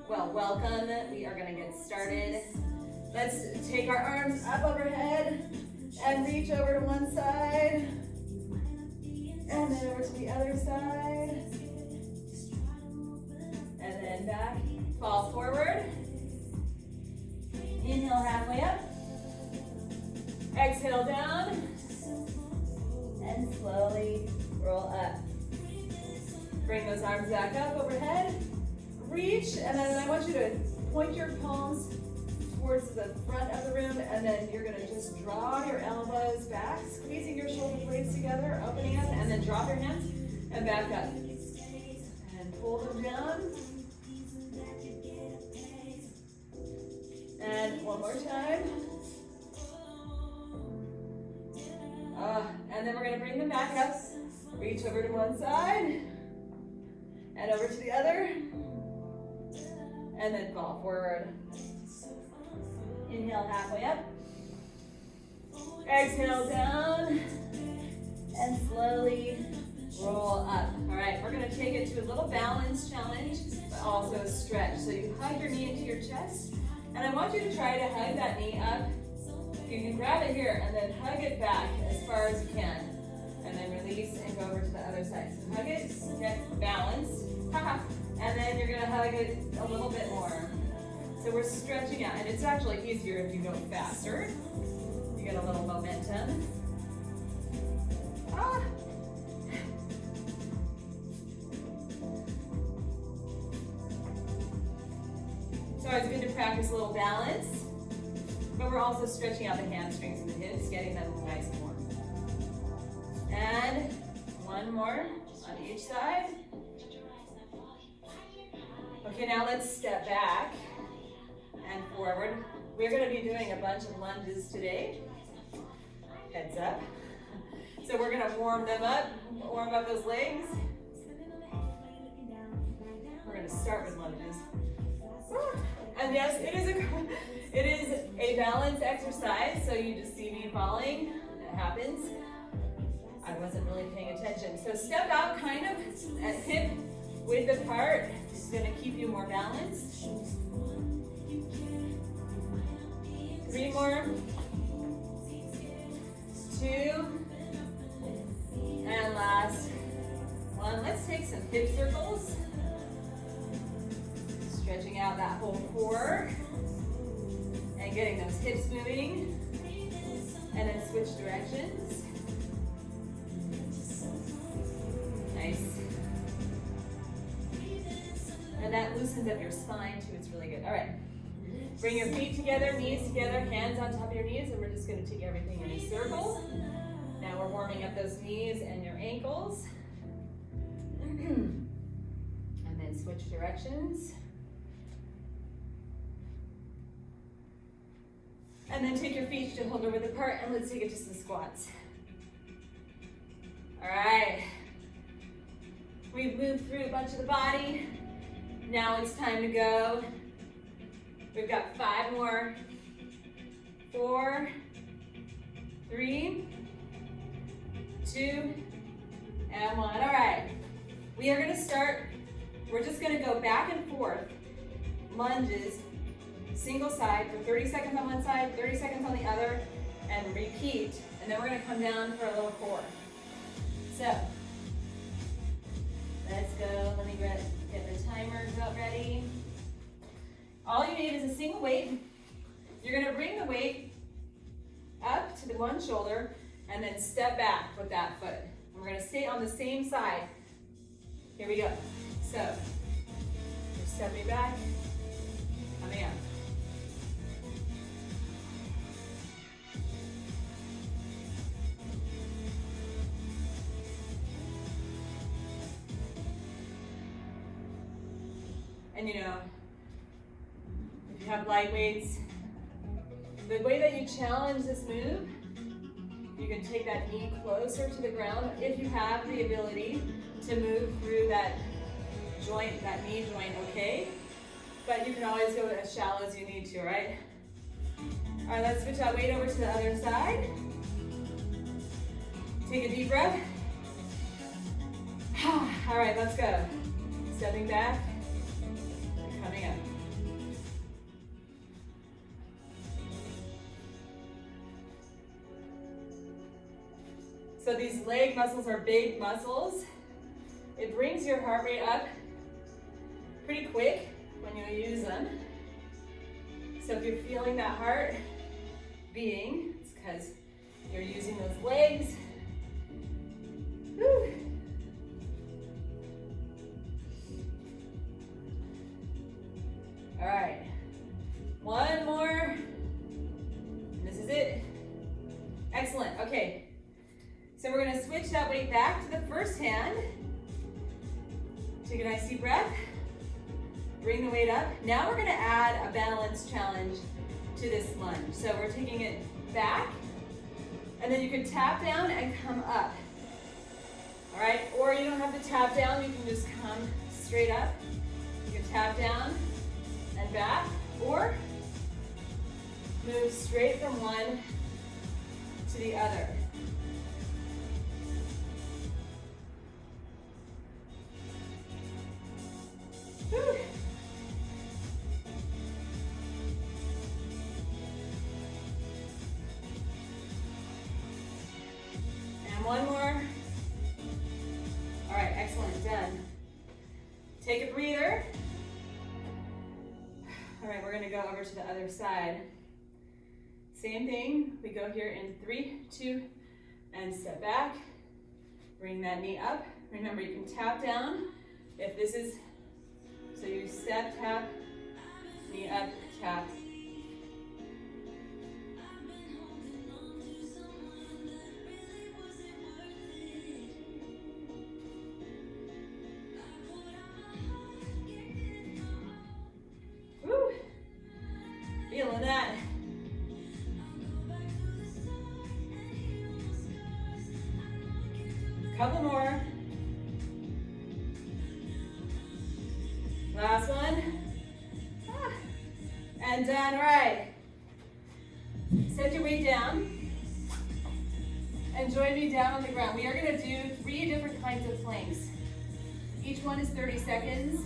Well, welcome. We are gonna get started. Let's take our arms up overhead and reach over to one side. And then over to the other side. And then back, fall forward. Inhale halfway up. Exhale down. And slowly roll up. Bring those arms back up overhead. Reach, and then I want you to point your palms towards the front of the room, and then you're gonna just draw your elbows back, squeezing your shoulder blades together, opening up, and then drop your hands and back up. And pull them down. And one more time. And then we're gonna bring them back up. Reach over to one side, and over to the other. And then fall forward. Inhale halfway up. Exhale down. And slowly roll up. All right, we're gonna take it to a little balance challenge, but also a stretch. So you hug your knee into your chest. And I want you to try to hug that knee up. You can grab it here and then hug it back as far as you can. And then release and go over to the other side. So hug it, get balanced. And then you're gonna hug it a little bit more. So we're stretching out, and it's actually easier if you go faster. You get a little momentum. So it's good to practice a little balance, but we're also stretching out the hamstrings and the hips, getting them nice and warm. And one more on each side. Okay, now let's step back and forward. We're going to be doing a bunch of lunges today. Heads up. So we're going to warm them up, warm up those legs. We're going to start with lunges. And yes, it is a balance exercise, so you just see me falling. It happens. I wasn't really paying attention. So step out kind of at hip width apart. It's going to keep you more balanced. 3 more. 2. And last one. Let's take some hip circles. Stretching out that whole core. And getting those hips moving. And then switch directions. Nice. And that loosens up your spine too, it's really good. All right, bring your feet together, knees together, hands on top of your knees, and we're just gonna take everything in a circle. Now we're warming up those knees and your ankles. And then switch directions. And then take your feet shoulder width apart, and let's take it to some squats. All right, we've moved through a bunch of the body. Now it's time to go. We've got 5 more. 4, 3, 2, and 1. All right. We are going to start. We're just going to go back and forth. Lunges, single side for 30 seconds on one side, 30 seconds on the other, and repeat. And then we're going to come down for a little core. So, let's go. Let me get the timers out ready. All you need is a single weight. You're going to bring the weight up to the one shoulder and then step back with that foot. And we're going to stay on the same side. Here we go. So, you're stepping back, coming up. And you know, if you have light weights, the way that you challenge this move, you can take that knee closer to the ground if you have the ability to move through that joint, that knee joint, okay? But you can always go as shallow as you need to, right? All right, let's switch that weight over to the other side. Take a deep breath. All right, let's go. Stepping back, coming up. So these leg muscles are big muscles. It brings your heart rate up pretty quick when you use them. So if you're feeling that heart beating, it's because you're using those legs. Whew. All right, one more. This is it. Excellent, okay. So we're gonna switch that weight back to the first hand. Take a nice deep breath. Bring the weight up. Now we're gonna add a balance challenge to this lunge. So we're taking it back, and then you can tap down and come up. All right, or you don't have to tap down, you can just come straight up. You can tap down and back, or move straight from one to the other. Whew. And one more. All right, excellent, done. Take a breather. All right, we're gonna go over to the other side. Same thing, we go here in 3, 2, and step back. Bring that knee up. Remember, you can tap down if this is, so you step, tap, knee up, tap. Woo! Feeling that. Couple more. Last one. And done. All right. Set your weight down. And join me down on the ground. We are going to do 3 different kinds of planks. Each one is 30 seconds.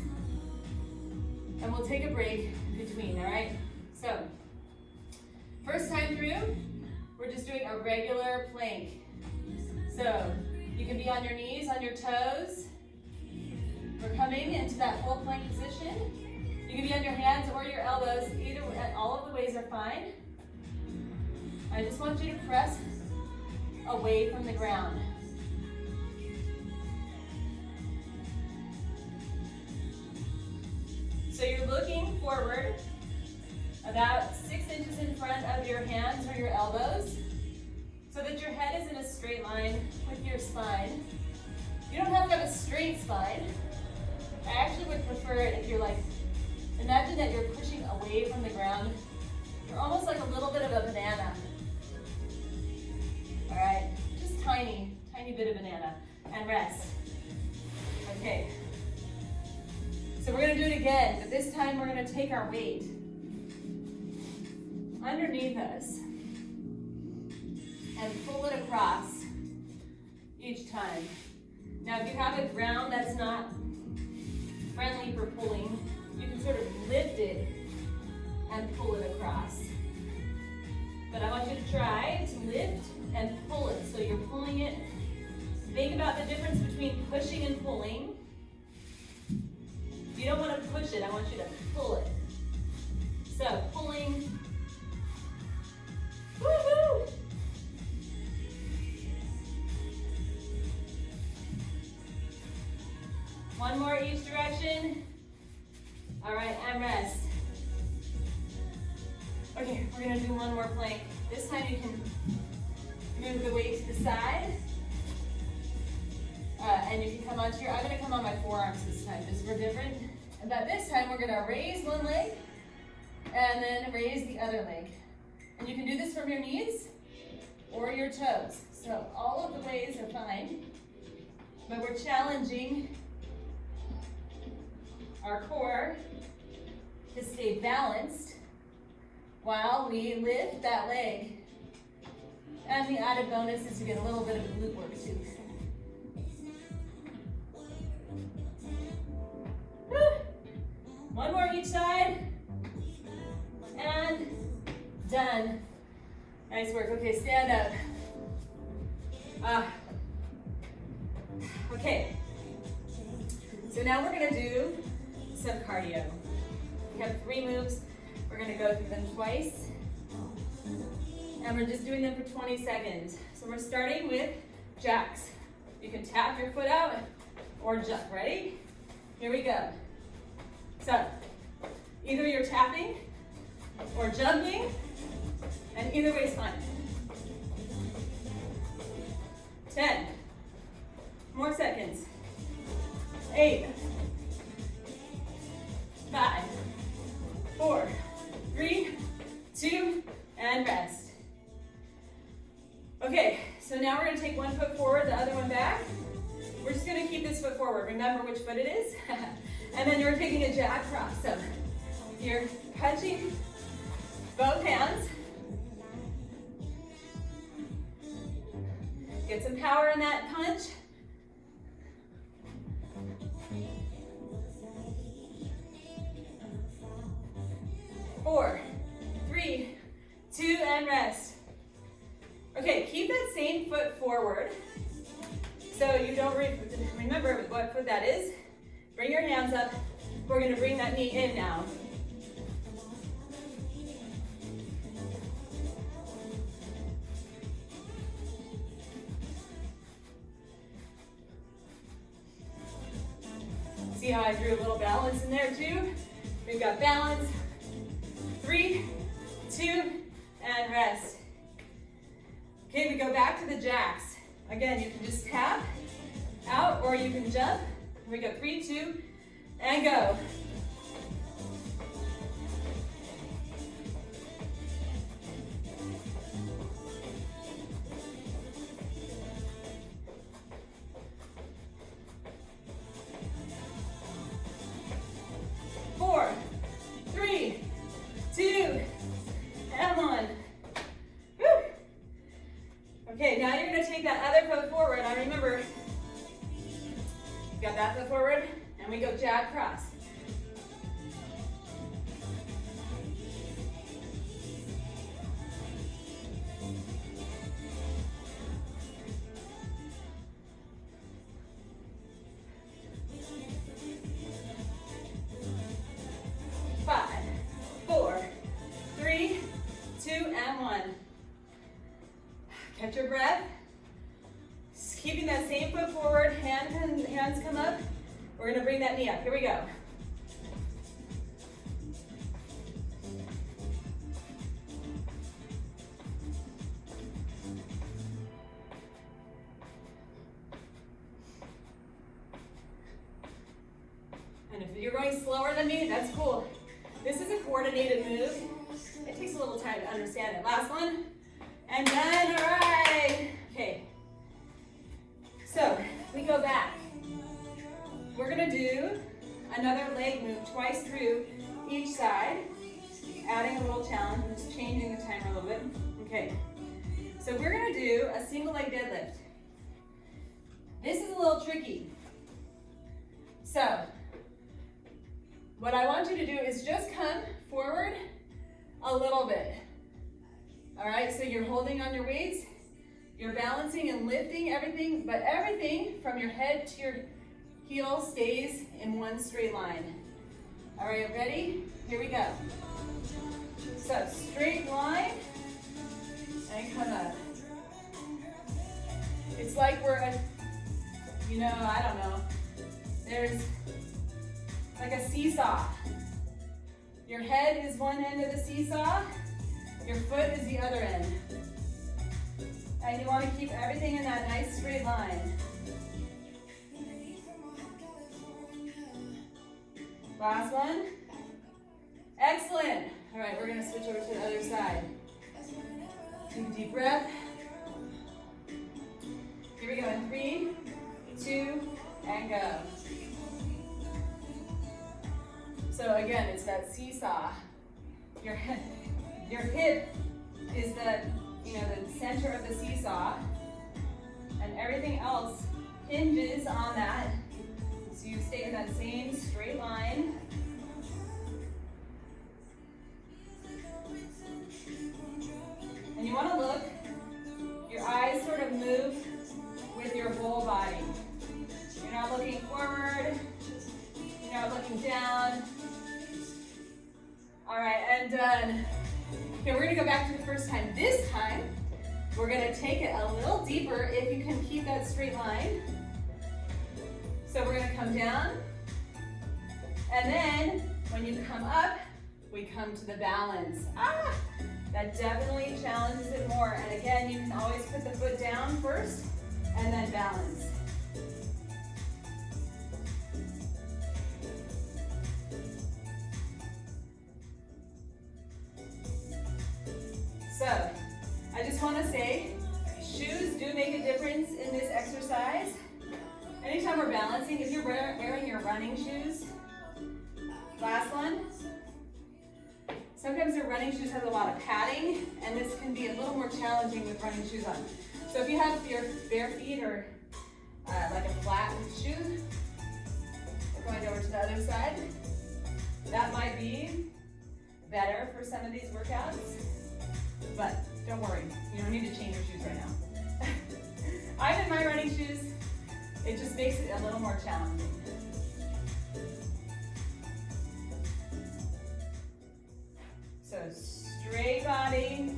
And we'll take a break between, all right? So, first time through, we're just doing a regular plank. So, you can be on your knees, on your toes. We're coming into that full plank position. You can be on your hands or your elbows. Either way, all of the ways are fine. I just want you to press away from the ground. So you're looking forward about 6 inches in front of your hands or your elbows, so that your head is in a straight line with your spine. You don't have to have a straight spine. I actually would prefer it if you're like, imagine that you're pushing away from the ground. You're almost like a little bit of a banana. All right, just tiny, tiny bit of banana, and rest. Okay, so we're gonna do it again, but this time we're gonna take our weight underneath us and pull it across each time. Now, if you have a ground that's not friendly for pulling, you can sort of lift it and pull it across. But I want you to try to lift and pull it. So you're pulling it. Think about the difference between pushing and pulling. You don't want to push it, I want you to pull it. So, pulling. Woo-hoo! One more each direction. All right, and rest. Okay, we're gonna do one more plank. This time you can move the weight to the side. And you can come onto your, I'm gonna come on my forearms this time, just for different. But this time we're gonna raise one leg and then raise the other leg. And you can do this from your knees or your toes. So all of the ways are fine, but we're challenging our core to stay balanced while we lift that leg. And the added bonus is to get a little bit of glute work too. One more each side. And done. Nice work. Okay, stand up. Okay, so now we're gonna do some cardio. We have 3 moves. We're gonna go through them twice. And we're just doing them for 20 seconds. So we're starting with jacks. You can tap your foot out or jump. Ready? Here we go. So, either you're tapping or jumping, and either way is fine. 10. More seconds. 8. 5. 4. 3. 2. And rest. Okay, so now we're going to take one foot forward, the other one back. We're just going to keep this foot forward. Remember which foot it is. And then you're taking a jack cross. So you're touching both hands. Get some power in that punch. Four, 3, 2, and rest. Okay, keep that same foot forward. So you don't remember what foot that is. Bring your hands up. We're going to bring that knee in now. See how I drew a little balance in there too? We've got balance. 3, 2, and rest. Okay, we go back to the jacks. Again, you can just tap out or you can jump. Here we go, 3, 2, and go. Four, 3, 2, and 1. Woo. Okay, now you're going to take that other foot forward. Now remember, got that foot forward, and we go jab cross. Five, 4, 3, 2, and 1. Catch your breath. Keeping that same foot forward, hands come up. We're going to bring that knee up. Here we go. And if you're going slower than me, that's cool. This is a coordinated move. It takes a little time to understand it. Last one. And done. All right. Okay. So we go back. We're going to do another leg move twice through each side, adding a little challenge, just changing the timer a little bit. Okay, so we're going to do a single leg deadlift. This is a little tricky. So what I want you to do is just come forward a little bit. All right, so you're holding on your weights. You're balancing and lifting everything, but everything from your head to your heel stays in one straight line. All right, ready? Here we go. So straight line and come up. It's like we're, I don't know. There's like a seesaw. Your head is one end of the seesaw. Your foot is the other end. And you want to keep everything in that nice straight line. Last one. Excellent. All right, we're going to switch over to the other side. Take a deep breath. Here we go in 3, 2, and go. So again, it's that seesaw. Your hip is the center of the seesaw, and everything else hinges on that. So you stay in that same straight line. And you want to look, your eyes sort of move with your whole body. and done. Okay, we're gonna go back to the first time. This time, we're gonna take it a little deeper if you can keep that straight line. So we're gonna come down, and then when you come up, we come to the balance. That definitely challenges it more. And again, you can always put the foot down first, and then balance. So, I just want to say, shoes do make a difference in this exercise. Anytime we're balancing, if you're wearing your running shoes, last one, sometimes your running shoes have a lot of padding, and this can be a little more challenging with running shoes on. So if you have your bare feet or like a flat shoe, we're going over to the other side. That might be better for some of these workouts. But don't worry, you don't need to change your shoes right now. I'm in my running shoes. It just makes it a little more challenging. So straight body.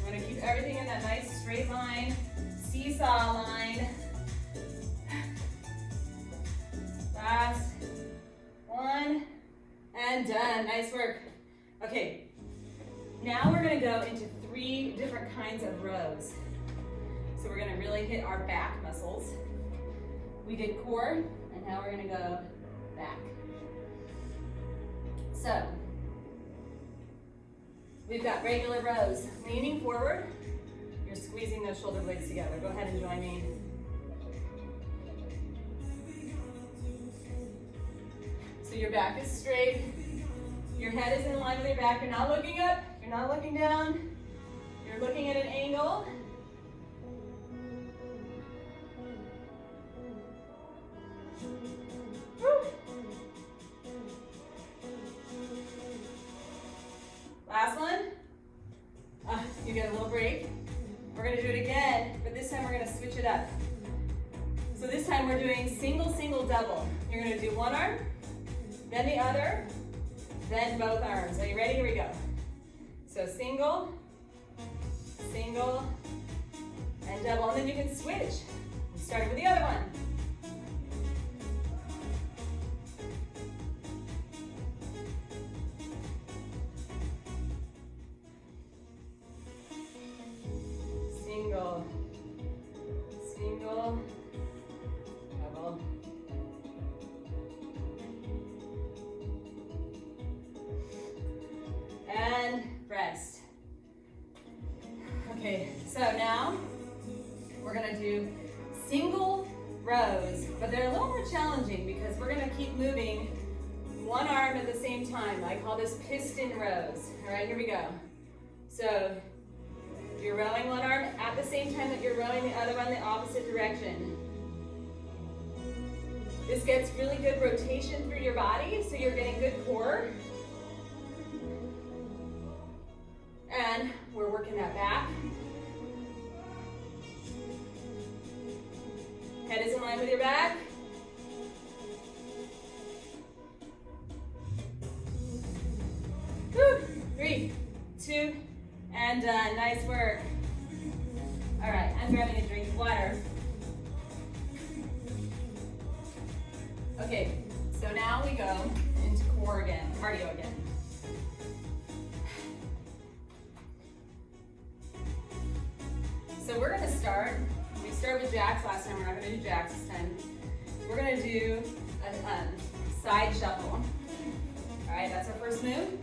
We're gonna keep everything in that nice straight line, seesaw line. Last one, and done. Nice work. Okay. Now we're going to go into 3 different kinds of rows. So we're going to really hit our back muscles. We did core, and now we're going to go back. So we've got regular rows. Leaning forward, you're squeezing those shoulder blades together. Go ahead and join me. So your back is straight. Your head is in line with your back. You're not looking up. You're not looking down. You're looking at an angle. Woo. Last one. You get a little break. We're going to do it again, but this time we're going to switch it up. So this time we're doing single, single, double. You're going to do one arm, then the other, then both arms. Are you ready? Here we go. So single, single, and double. And then you can switch. Start with the other one. Single, single, double. And rest. Okay, so now we're gonna do single rows, but they're a little more challenging because we're gonna keep moving one arm at the same time. I call this piston rows. All right, here we go. So you're rowing one arm at the same time that you're rowing the other one the opposite direction. This gets really good rotation through your body, so you're getting good core. And we're working that back. Head is in line with your back. Woo. 3, 2, and done. Nice work. All right, I'm grabbing a drink of water. Okay, so now we go into core again, cardio again. So we're gonna start, we started with jacks last time, we're not gonna do jacks this time. We're gonna do a side shuffle. All right, that's our first move.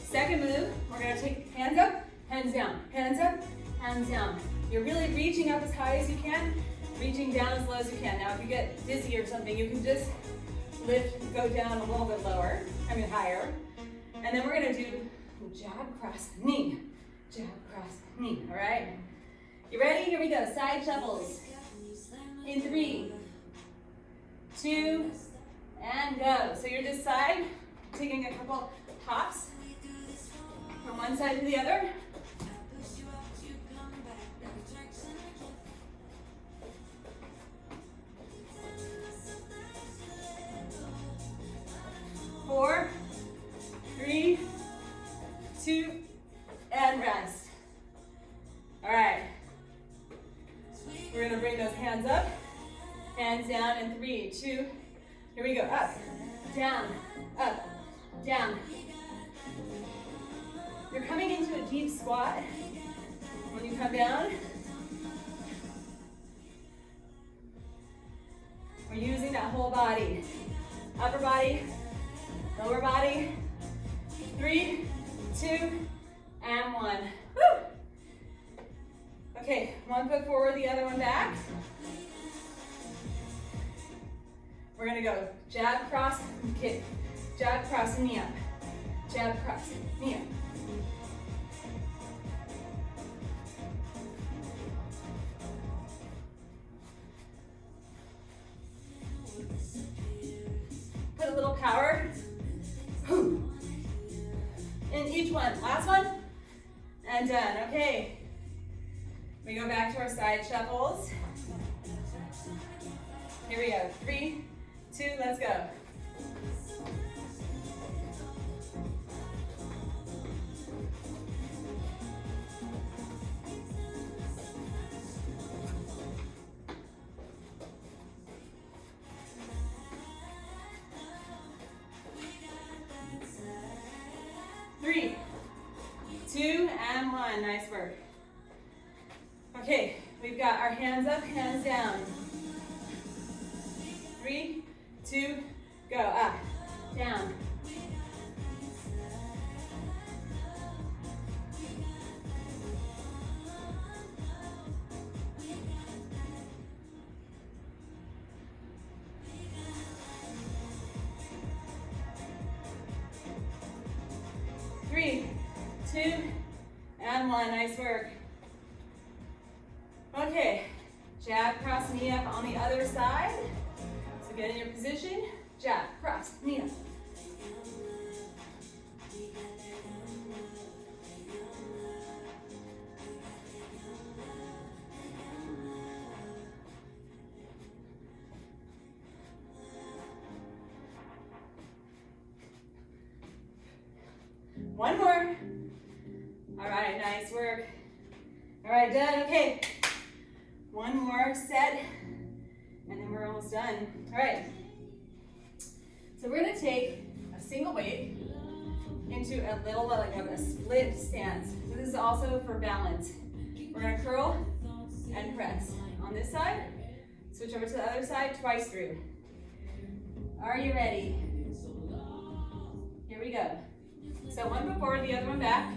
Second move, we're gonna take hands up, hands down, hands up, hands down. You're really reaching up as high as you can, reaching down as low as you can. Now if you get dizzy or something, you can just lift, go down a little bit lower, higher. And then we're gonna do jab, cross, knee, jab, cross, knee, all right? You ready? Here we go, side shuffles. In 3, 2, and go. So you're this side, taking a couple hops from one side to the other. up, down. You're coming into a deep squat. When you come down, we're using that whole body. Upper body, lower body. 3, 2, and 1. Woo! Okay, one foot forward, the other one back. We're gonna go jab, cross, kick. Jab, cross, knee up. Jab, cross, knee up. Put a little power in each one. Last one, and done. Okay. We go back to our side shuffles. Here we go. 3, 2, let's go. Three, 2, and 1. Nice work. Okay, we've got our hands up, hands down. 3, 2, go. Up, down. Three, 2, and 1. Nice work. Okay, jab, cross, knee up on the other side. So get in your position. Jab, cross, knee up. One more. All right, nice work. All right, done. Okay, one more set, and then we're almost done. All right, so we're gonna take a single weight into a little, like a split stance. So this is also for balance. We're gonna curl and press. On this side, switch over to the other side, twice through. Are you ready? Here we go. So one foot forward, the other one back.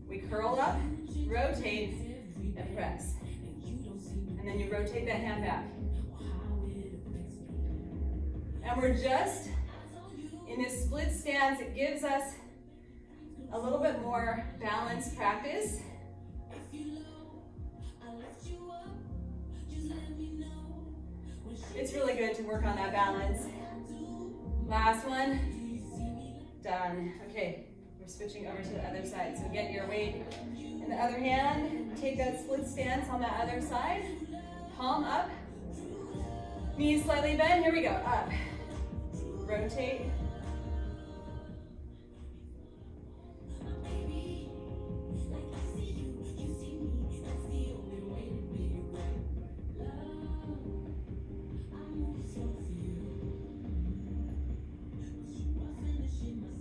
We curl up, rotate, and press. And then you rotate that hand back. And we're just in this split stance. It gives us a little bit more balance practice. It's really good to work on that balance. Last one. Done. Okay, we're switching over to the other side. So get your weight in the other hand. Take that split stance on that other side. Palm up. Knees slightly bent. Here we go. Up. Rotate.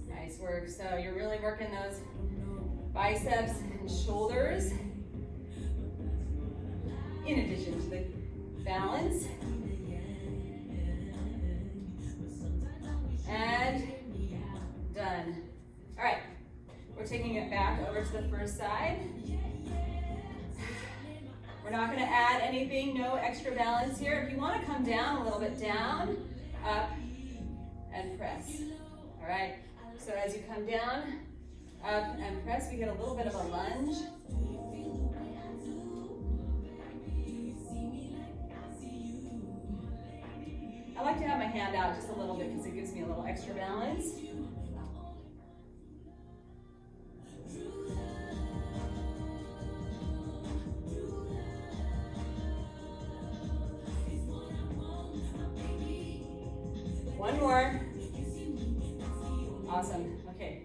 Nice work. So you're really working those biceps and shoulders in addition to the balance. And done. All right, we're taking it back over to the first side. We're not going to add anything, no extra balance here. If you want to come down a little bit, down, up, and press. All right, so as you come down, up, and press, we get a little bit of a lunge. I like to have my hand out just a little bit because it gives me a little extra balance. One more. Awesome. Okay.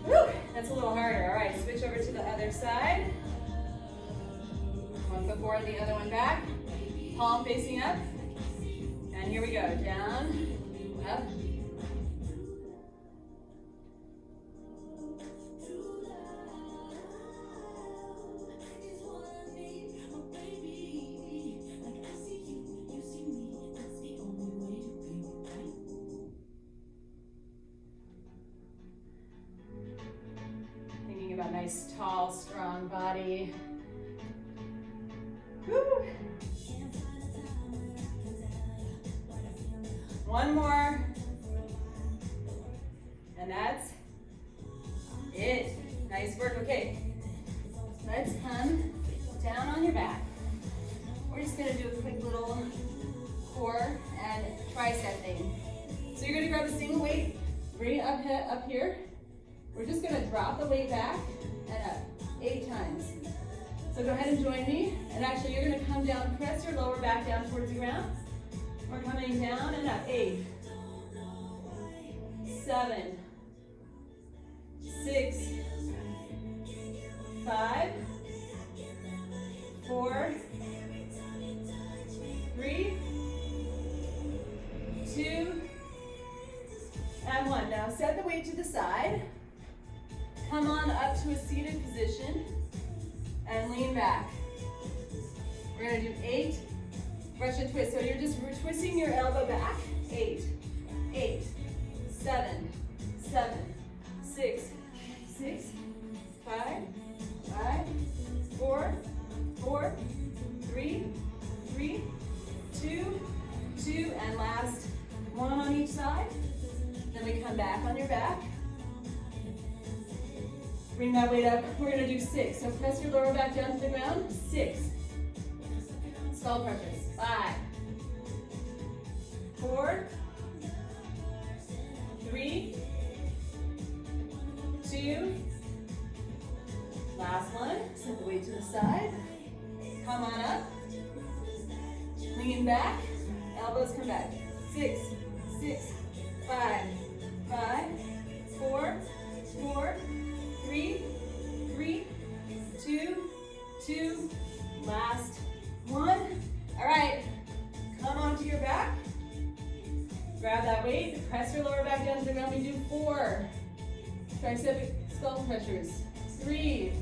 Woo! That's a little harder. All right, switch over to the other side. One foot forward, the other one back. Palm facing up. And here we go. Down, up. Thinking about nice, tall, strong body. Woo. One more. And that's it. Nice work. Okay. Let's come down on your back. We're just gonna do a quick little core and tricep thing. So you're gonna grab a single weight, bring it up here. We're just gonna drop the weight back and up 8 times. So go ahead and join me. And actually you're gonna come down, press your lower back down towards the ground. We're coming down and up. 8, 7, 6, 5, 4, 3, 2, and 1. Now set the weight to the side. Come on up to a seated position and lean back. We're gonna do 8 Russian twist. So you're just twisting your elbow back. 8, 8, 7, 7, 6, 6, 5, 5, 4, 4, 3, 3, 2, 2, and last 1 on each side. Then we come back on your back. Bring that weight up. We're gonna do 6. So press your lower back down to the ground. 6. Skull crunchers. 5, 4, 3, 2, last one. Set the weight to the side. Come on up. Lean back. Elbows come back. 6, 6, 5, 5, 4, 4, 3, 3, 2, 2, last one. All right, come onto your back. Grab that weight, press your lower back down to the ground. We do 4 tricep skull crushers. 3,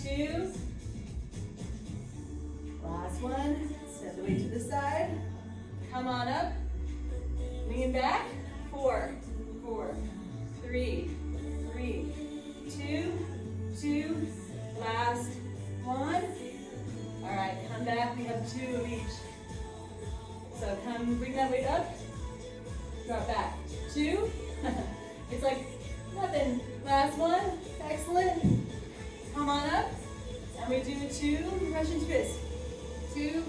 2, last one. Set the weight to the side. Come on up, lean back. 4, 4, 3, 3, 2, 2, last one. All right, come back. We have 2 of each. So come, bring that weight up, drop back. 2. It's like nothing. Last one. Excellent. Come on up, and we do 2 Russian twists. 2,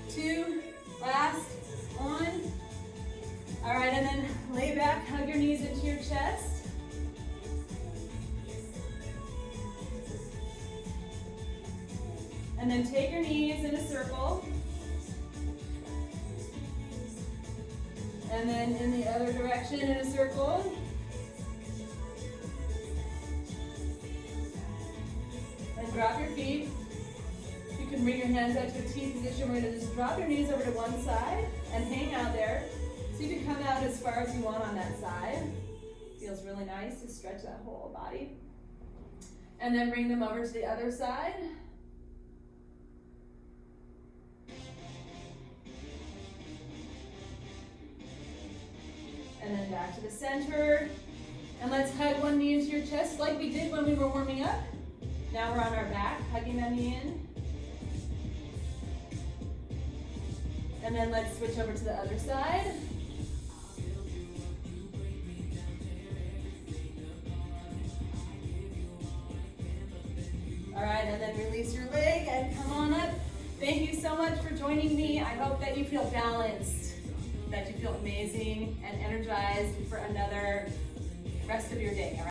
2, last one. All right, and then lay back, hug your knees into your chest. And then take your knees in a circle. And then in the other direction in a circle. And drop your feet. You can bring your hands out to a T position. We're going to just drop your knees over to one side and hang out there. So you can come out as far as you want on that side. Feels really nice to stretch that whole body. And then bring them over to the other side. And then back to the center. And let's hug one knee into your chest like we did when we were warming up. Now we're on our back, hugging that knee in. And then let's switch over to the other side. All right, and then release your leg and come on up. Thank you so much for joining me. I hope that you feel balanced, that you feel amazing and energized for another rest of your day.